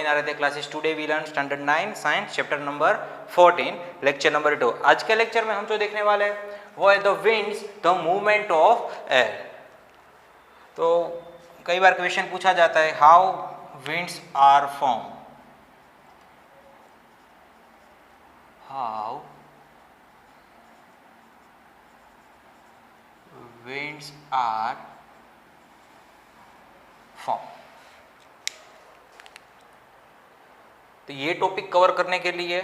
आ रहे थे classes. Today we learn standard 9 science chapter number 14 lecture number 2। आज के लेक्चर में हम जो देखने वाले हैं वो है the winds the movement of air. तो कई बार क्वेश्चन पूछा जाता है how winds are form, how winds are form. तो ये टॉपिक कवर करने के लिए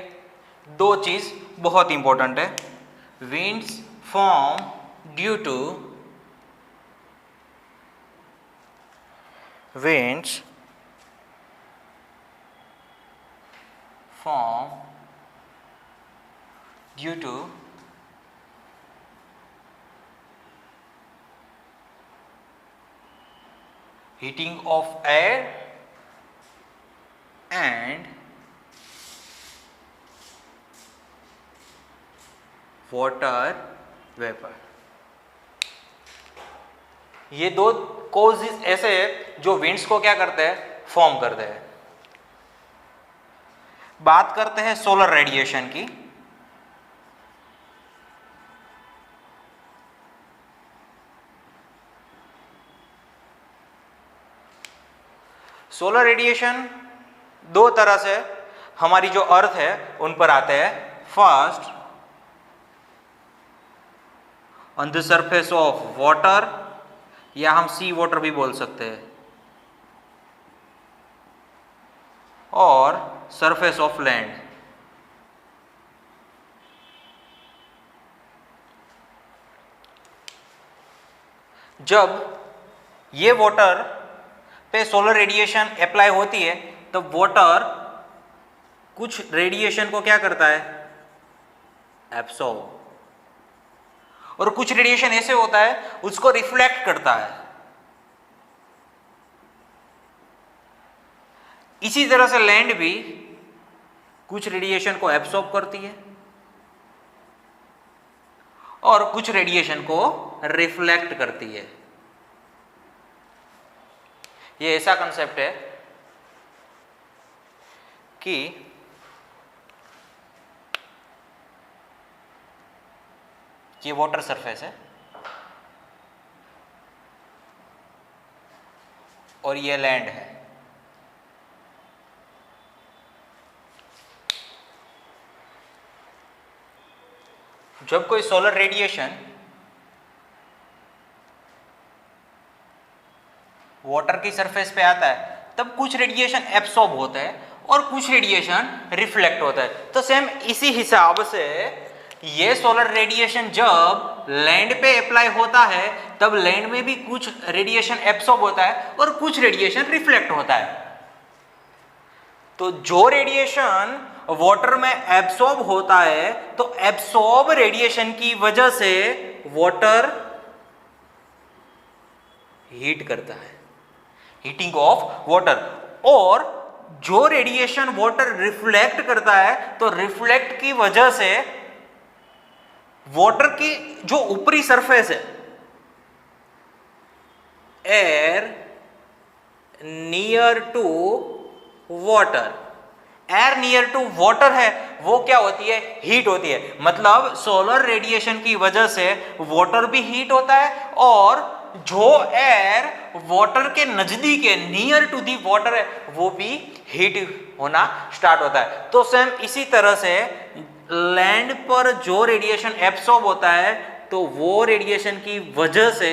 दो चीज बहुत इंपॉर्टेंट है। Winds form due to winds form due to heating of air and water vapor। ये दो कॉजेज ऐसे हैं जो विंड्स को क्या करते हैं, फॉर्म करते हैं। बात करते हैं सोलर रेडिएशन की। सोलर रेडिएशन दो तरह से हमारी जो अर्थ है उन पर आते हैं। First on the surface of water, या हम सी वाटर भी बोल सकते हैं, और सरफेस ऑफ लैंड। जब ये वाटर पे सोलर रेडिएशन अप्लाई होती है तो वाटर कुछ रेडिएशन को क्या करता है, एब्सॉर्ब, और कुछ रेडिएशन ऐसे होता है उसको रिफ्लेक्ट करता है। इसी तरह से लैंड भी कुछ रेडिएशन को एब्सॉर्ब करती है और कुछ रेडिएशन को रिफ्लेक्ट करती है। ये ऐसा कंसेप्ट है कि ये वाटर सरफेस है और ये लैंड है। जब कोई सोलर रेडिएशन वाटर की सरफेस पे आता है तब कुछ रेडिएशन एब्सॉर्ब होता है और कुछ रेडिएशन रिफ्लेक्ट होता है। तो सेम इसी हिसाब से ये सोलर रेडिएशन जब लैंड पे अप्लाई होता है तब लैंड में भी कुछ रेडिएशन एब्सॉर्ब होता है और कुछ रेडिएशन रिफ्लेक्ट होता है। तो जो रेडिएशन वाटर में एब्सॉर्ब होता है तो एब्सॉर्ब रेडिएशन की वजह से वाटर हीट करता है, हीटिंग ऑफ वाटर। और जो रेडिएशन वाटर रिफ्लेक्ट करता है तो रिफ्लेक्ट की वजह से वाटर की जो ऊपरी सरफेस है, air near to water, air near to water है वो क्या होती है, हीट होती है। मतलब सोलर रेडिएशन की वजह से वाटर भी हीट होता है और जो एयर वाटर के नजदीक है, नियर टू दी वाटर है, वो भी हीट होना स्टार्ट होता है। तो सेम इसी तरह से लैंड पर जो रेडिएशन एब्सॉर्ब होता है तो वो रेडिएशन की वजह से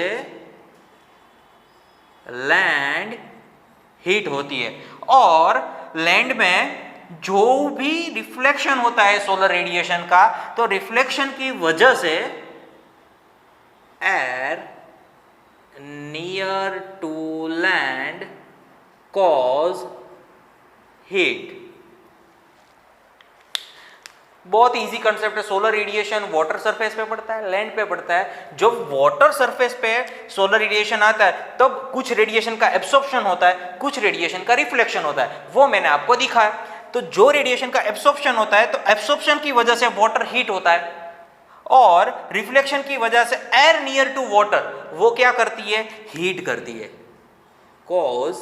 लैंड हीट होती है, और लैंड में जो भी रिफ्लेक्शन होता है सोलर रेडिएशन का तो रिफ्लेक्शन की वजह से air near to land cause heat. बहुत इजी कंसेप्ट है। सोलर रेडिएशन वाटर सरफेस पे पड़ता है, लैंड पे पड़ता है। जब वाटर सरफेस पे सोलर रेडिएशन आता है तब कुछ रेडिएशन का एब्सॉर्प्शन होता है, कुछ रेडिएशन का रिफ्लेक्शन होता है, वो मैंने आपको दिखाया। तो जो रेडिएशन का एब्सॉर्प्शन होता है तो एब्सॉर्प्शन की वजह से वाटर हीट होता है, और रिफ्लेक्शन की वजह से एयर नियर टू वाटर वो क्या करती है, हीट करती है, कॉज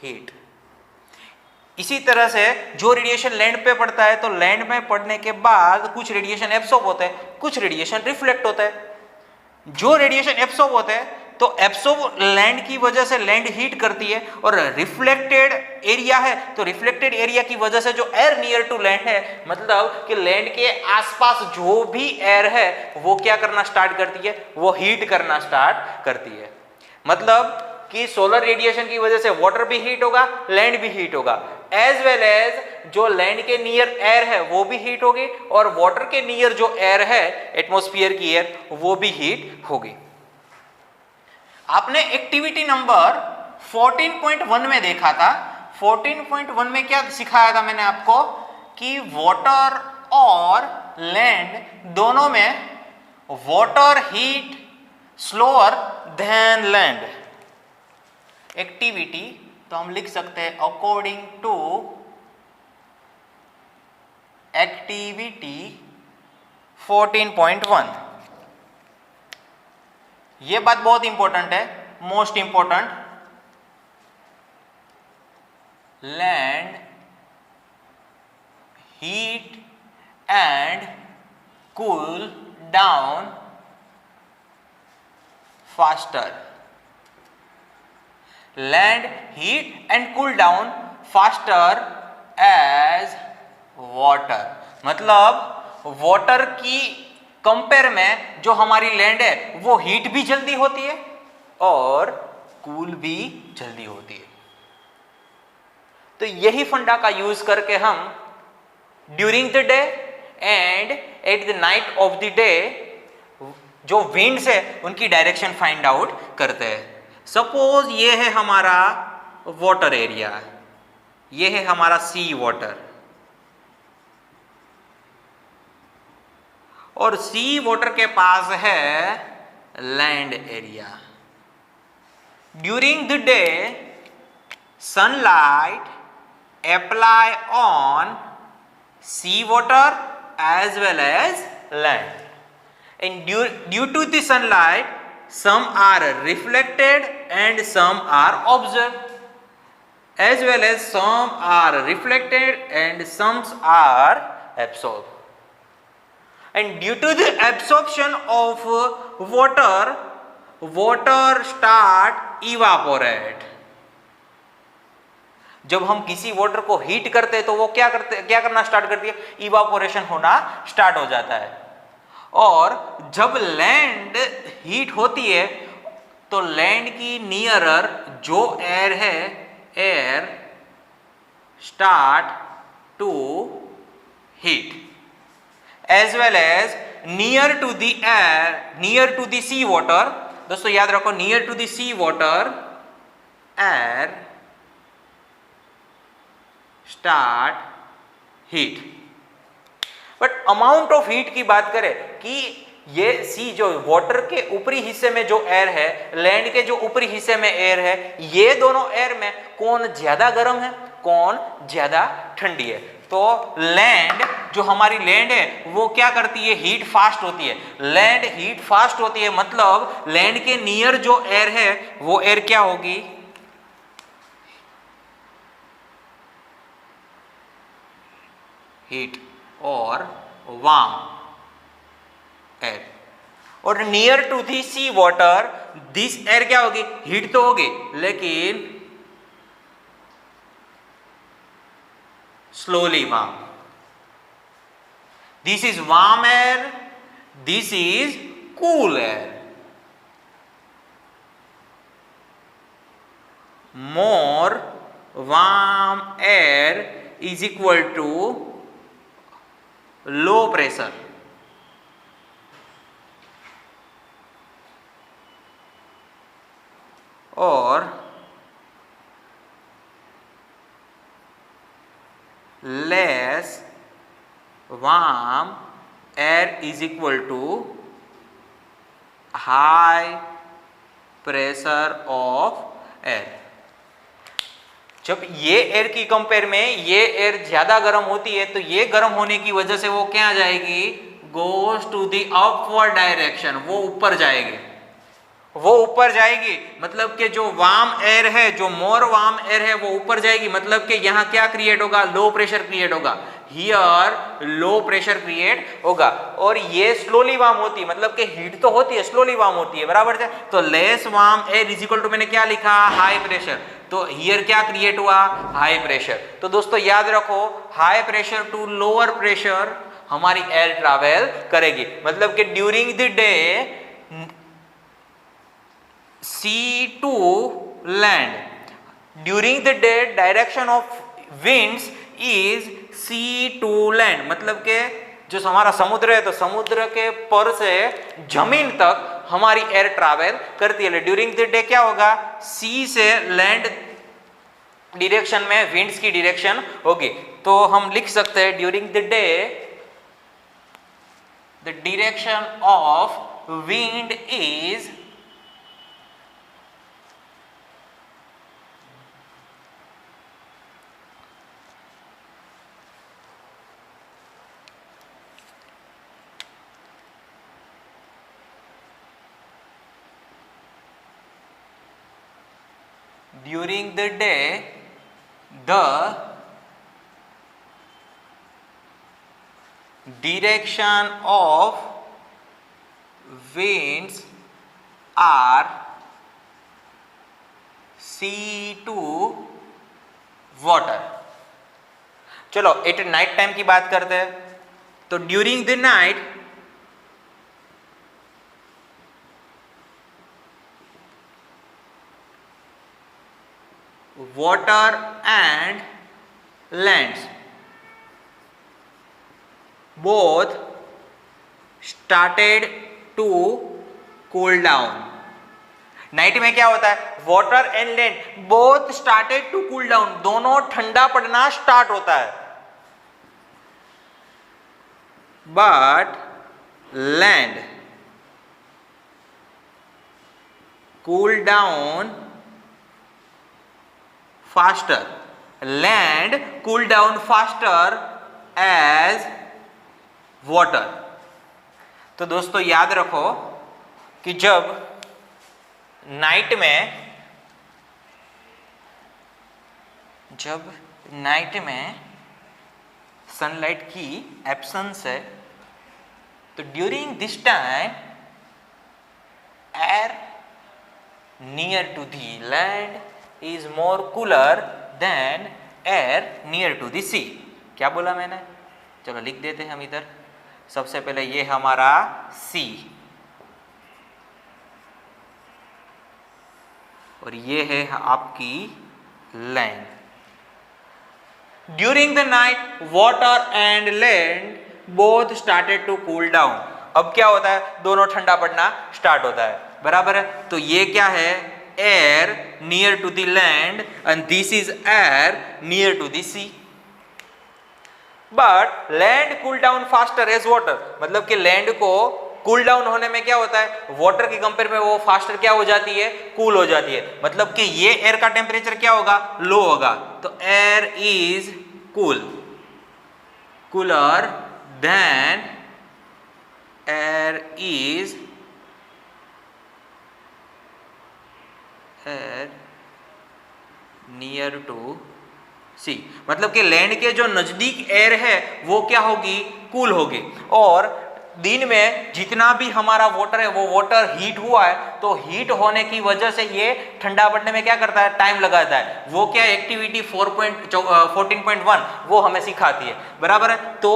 हीट। इसी तरह से जो रेडिएशन लैंड पे पड़ता है तो लैंड में पड़ने के बाद कुछ रेडिएशन एब्सॉर्ब होता है, कुछ रेडिएशन रिफ्लेक्ट होता है। जो रेडिएशन एब्सॉर्ब होता है तो एब्सॉर्ब लैंड की वजह से लैंड हीट करती है, और रिफ्लेक्टेड एरिया है तो रिफ्लेक्टेड एरिया की वजह से जो एयर नियर टू लैंड है, मतलब कि लैंड के आसपास जो भी एयर है वो क्या करना स्टार्ट करती है, वो हीट करना स्टार्ट करती है। मतलब कि सोलर रेडिएशन की वजह से वाटर भी हीट होगा, लैंड भी हीट होगा, एज वेल एज जो लैंड के नियर एयर है वो भी हीट होगी, और वाटर के नियर जो एयर है, एटमॉस्फेयर की एयर, वो भी हीट होगी। आपने एक्टिविटी नंबर 14.1 में देखा था। 14.1 में क्या सिखाया था मैंने आपको कि वाटर और लैंड दोनों में water heat slower then land. Activity तो हम लिख सकते हैं अकॉर्डिंग टू एक्टिविटी 14.1। ये बात बहुत इंपॉर्टेंट है, most important. Land heat and cool down faster. Land heat and cool down faster as water. मतलब वाटर की कंपेयर में जो हमारी लैंड है वो हीट भी जल्दी होती है और कूल भी जल्दी होती है। तो यही फंडा का यूज करके हम during the day and eight the night of the day जो विंड्स है उनकी डायरेक्शन फाइंड आउट करते हैं। सपोज ये है हमारा वाटर एरिया, ये है हमारा सी वाटर, और सी वाटर के पास है land area. During the day sunlight apply on sea water as well as land, and due to the sunlight some are reflected and some are observed, as well as some are reflected and some are absorbed. And due to the absorption of water, water start evaporate. जब हम किसी water को heat करते हैं तो वो क्या करना स्टार्ट करती है, इवापोरेशन होना स्टार्ट हो जाता है। और जब लैंड हीट होती है तो लैंड की नियरर जो एयर है, air start to heat, as well as near to the air, near to the sea water. दोस्तों याद रखो, near to the sea water air start heat. But amount of heat की बात करें कि ये सी जो वाटर के ऊपरी हिस्से में जो एयर है, लैंड के जो ऊपरी हिस्से में एयर है, ये दोनों एयर में कौन ज्यादा गर्म है, कौन ज्यादा ठंडी है? तो लैंड, जो हमारी लैंड है वो क्या करती है, हीट फास्ट होती है। लैंड हीट फास्ट होती है मतलब लैंड के नियर जो एयर है वो एयर क्या होगी, हीट और वार्म एयर। और near to the sea water this air क्या होगी, हीट तो होगी लेकिन slowly warm. This is warm air, this is cool air. More warm air is equal to low pressure. और less warm air is equal to high pressure of air. जब ये एयर की कंपेयर में ये एयर ज्यादा गर्म होती है तो ये गर्म होने की वजह से वो क्या जाएगी, goes to the upward direction, वो ऊपर जाएगी। वो ऊपर जाएगी, मतलब कि जो वार्म एयर है, जो मोर वार्म एयर है वो ऊपर जाएगी, मतलब कि यहाँ क्या क्रिएट होगा, लो प्रेशर क्रिएट होगा, हियर लो प्रेशर क्रिएट होगा। और ये स्लोली वार्म होती है, मतलब कि हीट तो होती है, स्लोली वार्म होती है, बराबर है। तो less warm air is equal to, मैंने क्या लिखा, हाई प्रेशर। तो हियर क्या क्रिएट हुआ, हाई प्रेशर। तो दोस्तों याद रखो, high pressure to lower pressure हमारी एयर ट्रैवल करेगी, मतलब कि during the day sea to land, during the day direction of winds is sea to land, मतलब के जो हमारा समुद्र है तो समुद्र के पर से जमीन तक हमारी एयर ट्रैवल करती है। ड्यूरिंग द डे क्या होगा, सी से लैंड डायरेक्शन में विंड्स की डायरेक्शन होगी। तो हम लिख सकते हैं during the day the direction of wind is during the day the direction of winds are sea to water। चलो एट नाइट टाइम की बात करते हैं। तो during the night water and lands both started to cool down। Night में क्या होता है, water and land both started to cool down, दोनों ठंडा पड़ना स्टार्ट होता है। But land cool down faster, land cool down faster as water। तो दोस्तों याद रखो कि जब नाइट में सनलाइट की एब्सेंस है तो during this time air near to the land is more cooler than air near to the sea। क्या बोला मैंने, चलो लिख देते हैं हम इधर। सबसे पहले ये हमारा सी और ये है आपकी land. During the night water and land both started to cool down. अब क्या होता है, दोनों ठंडा पड़ना स्टार्ट होता है, बराबर है। तो ये क्या है, air near to the land and this is air near to the sea। but land cool down faster as water, मतलब कि लैंड को कूल डाउन होने में क्या होता है, वाटर के कंपेयर में वो फास्टर क्या हो जाती है, कूल हो जाती है। मतलब कि ये एयर का टेम्परेचर क्या होगा, लो होगा। तो air is cooler than air is near to sea, मतलब कि लैंड के जो नजदीक एयर है वो क्या होगी, कूल होगी। और दिन में जितना भी हमारा वाटर है वो वाटर हीट हुआ है तो हीट होने की वजह से ये ठंडा पड़ने में क्या करता है, टाइम लगाता है। वो क्या एक्टिविटी 14.1 वो हमें सिखाती है, बराबर है। तो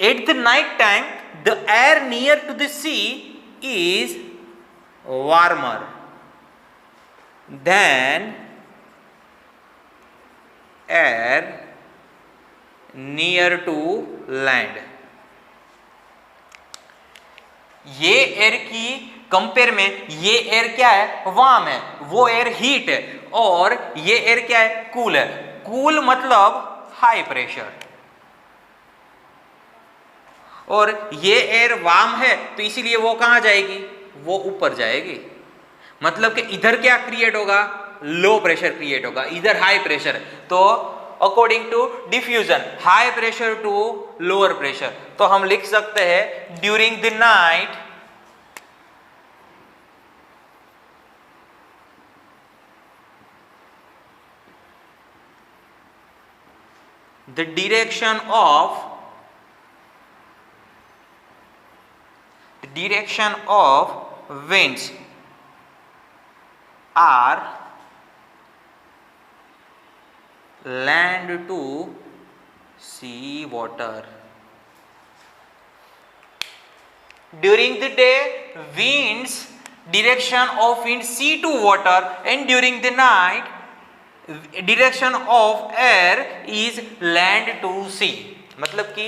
at the night time the air near to the sea is warmer then air near to land। ये एयर की कंपेयर में ये एयर क्या है, वार्म है, वो एयर हीट है, और ये एयर क्या है, कूल है। कूल मतलब हाई प्रेशर, और ये एयर वार्म है तो इसीलिए वो कहां जाएगी, वो ऊपर जाएगी। मतलब कि इधर क्या क्रिएट होगा, लो प्रेशर क्रिएट होगा, इधर हाई प्रेशर। तो according to diffusion high pressure to lower pressure, तो हम लिख सकते हैं during the night the direction of winds are land to sea water. During the day, winds direction of wind sea to water, and during the night direction of air is land to sea. मतलब कि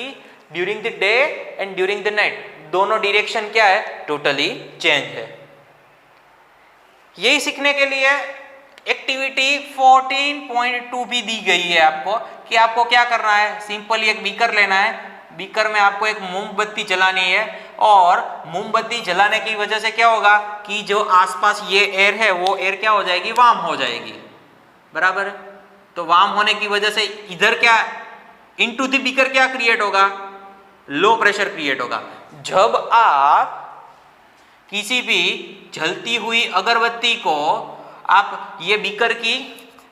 during the day and during the night दोनों direction क्या है, totally change है. यही सीखने के लिए एक्टिविटी 14.2 भी दी गई है आपको कि आपको क्या करना है. सिंपली एक बीकर लेना है, बीकर में आपको एक मोमबत्ती जलानी है, और मोमबत्ती जलाने की वजह से क्या होगा कि जो आसपास ये एयर है वो एयर क्या हो जाएगी, वार्म हो जाएगी. बराबर है. तो वार्म होने की वजह से इधर क्या इनटू द बीकर क्या क्रिएट होगा, लो प्रेशर क्रिएट होगा. जब आप किसी भी जलती हुई अगरबत्ती को आप ये बीकर की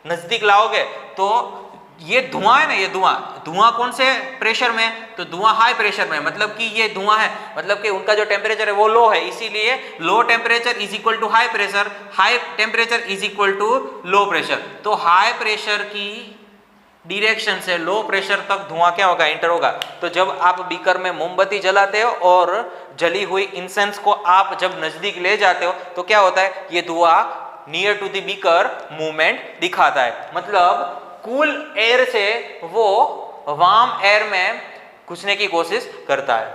नजदीक लाओगे तो ये धुआं है ना, ये धुआं कौन से प्रेशर में, तो धुआं हाई प्रेशर में. मतलब कि ये धुआं है, मतलब कि उनका जो टेम्परेचर है वो लो है, इसीलिए low temperature is equal to high pressure, high temperature is equal to low pressure. तो हाई प्रेशर की डायरेक्शन से लो प्रेशर तक धुआं क्या होगा, एंटर होगा. तो जब आप बीकर में मोमबत्ती जलाते हो और जली हुई इंसेंस को आप जब नजदीक ले जाते हो तो क्या होता है, ये धुआं near to the beaker movement दिखाता है. मतलब कूल एयर से वो वार्म एयर में घुसने की कोशिश करता है.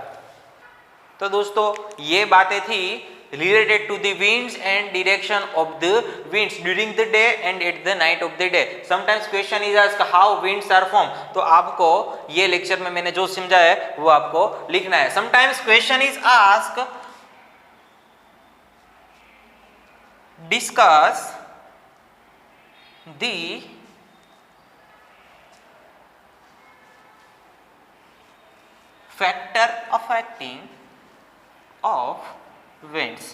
तो दोस्तों ये बातें थी related to the winds and direction of the winds during the day and at the night of the day. Sometimes question is asked how winds are formed. तो आपको ये लेक्चर में मैंने जो समझाया है वो आपको लिखना है. Sometimes question is asked discuss the factor affecting of winds.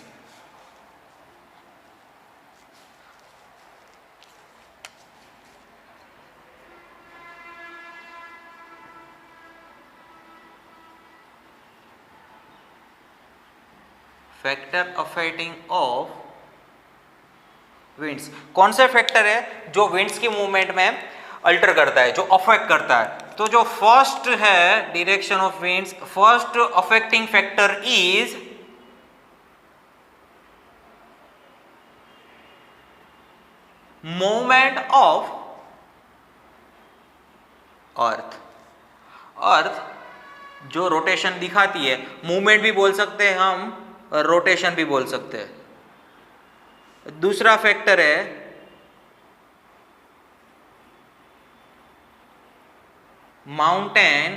Factor affecting of winds. कौन से फैक्टर है जो विंड्स की मूवमेंट में अल्टर करता है, जो अफेक्ट करता है. तो जो फर्स्ट है direction of winds, first affecting factor is movement of earth. Earth जो रोटेशन दिखाती है, मूवमेंट भी बोल सकते हैं हम, रोटेशन भी बोल सकते हैं. दूसरा फैक्टर है mountain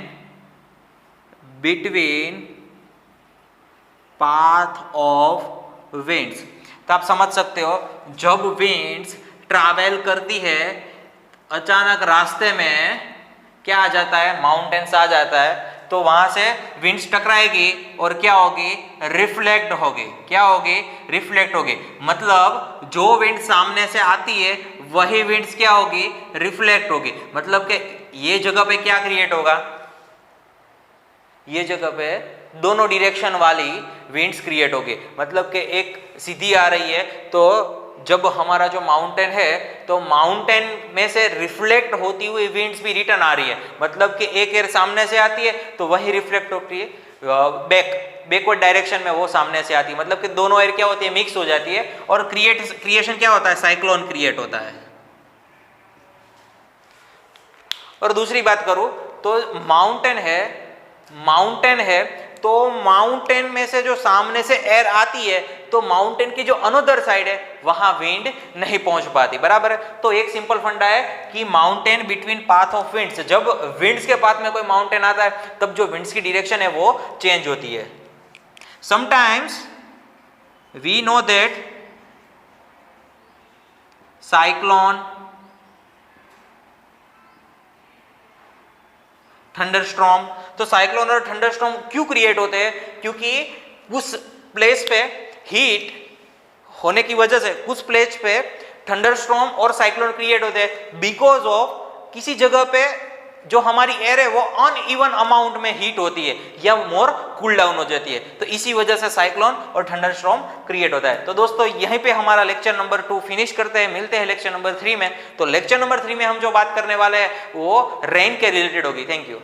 between path of winds. तो आप समझ सकते हो जब विंड्स ट्रैवल करती है अचानक रास्ते में क्या आ जाता है, माउंटेन्स आ जाता है, तो वहां से विंड्स टकराएगी और क्या होगी, रिफ्लेक्ट होगी. क्या होगी, रिफ्लेक्ट होगी. मतलब जो विंड सामने से आती है वही विंड्स क्या होगी, रिफ्लेक्ट होगी. मतलब कि ये जगह पे क्या क्रिएट होगा, ये जगह पे दोनों डायरेक्शन वाली विंड्स क्रिएट होगी. मतलब कि एक सीधी आ रही है तो जब हमारा जो माउंटेन है तो माउंटेन में से रिफ्लेक्ट होती हुई विंड्स भी रिटर्न आ रही है. मतलब कि एक एयर सामने से आती है तो वही रिफ्लेक्ट होती है बैकवर्ड डायरेक्शन में, वो सामने से आती है. मतलब कि दोनों एयर क्या होती है, मिक्स हो जाती है और क्रिएशन क्या होता है, साइक्लोन क्रिएट होता है. और दूसरी बात करूं तो माउंटेन है तो माउंटेन में से जो सामने से एयर आती है तो माउंटेन की जो अनदर साइड है वहां विंड नहीं पहुंच पाती. बराबर है. तो एक सिंपल फंडा है कि mountain between path of winds, जब विंड्स के पाथ में कोई माउंटेन आता है तब जो विंड्स की डायरेक्शन है वो चेंज होती है. Sometimes we know that cyclone, thunderstorm. तो साइक्लोन और थंडरस्टॉर्म क्यों क्रिएट होते हैं, क्योंकि उस प्लेस पे हीट होने की वजह से उस प्लेस पे थंडरस्टॉर्म और साइक्लोन क्रिएट होते हैं बिकॉज ऑफ किसी जगह पे जो हमारी एयर है वो अनइवन अमाउंट में हीट होती है या मोर कूल डाउन हो जाती है, तो इसी वजह से साइक्लोन और थंडरस्टॉर्म क्रिएट होता है। तो दोस्तों यहीं पे हमारा लेक्चर नंबर 2 फिनिश करते हैं, मिलते हैं लेक्चर नंबर 3 में। तो लेक्चर नंबर 3 में हम जो बात करने वाले हैं वो रेन के रिलेटेड होगी। Thank you.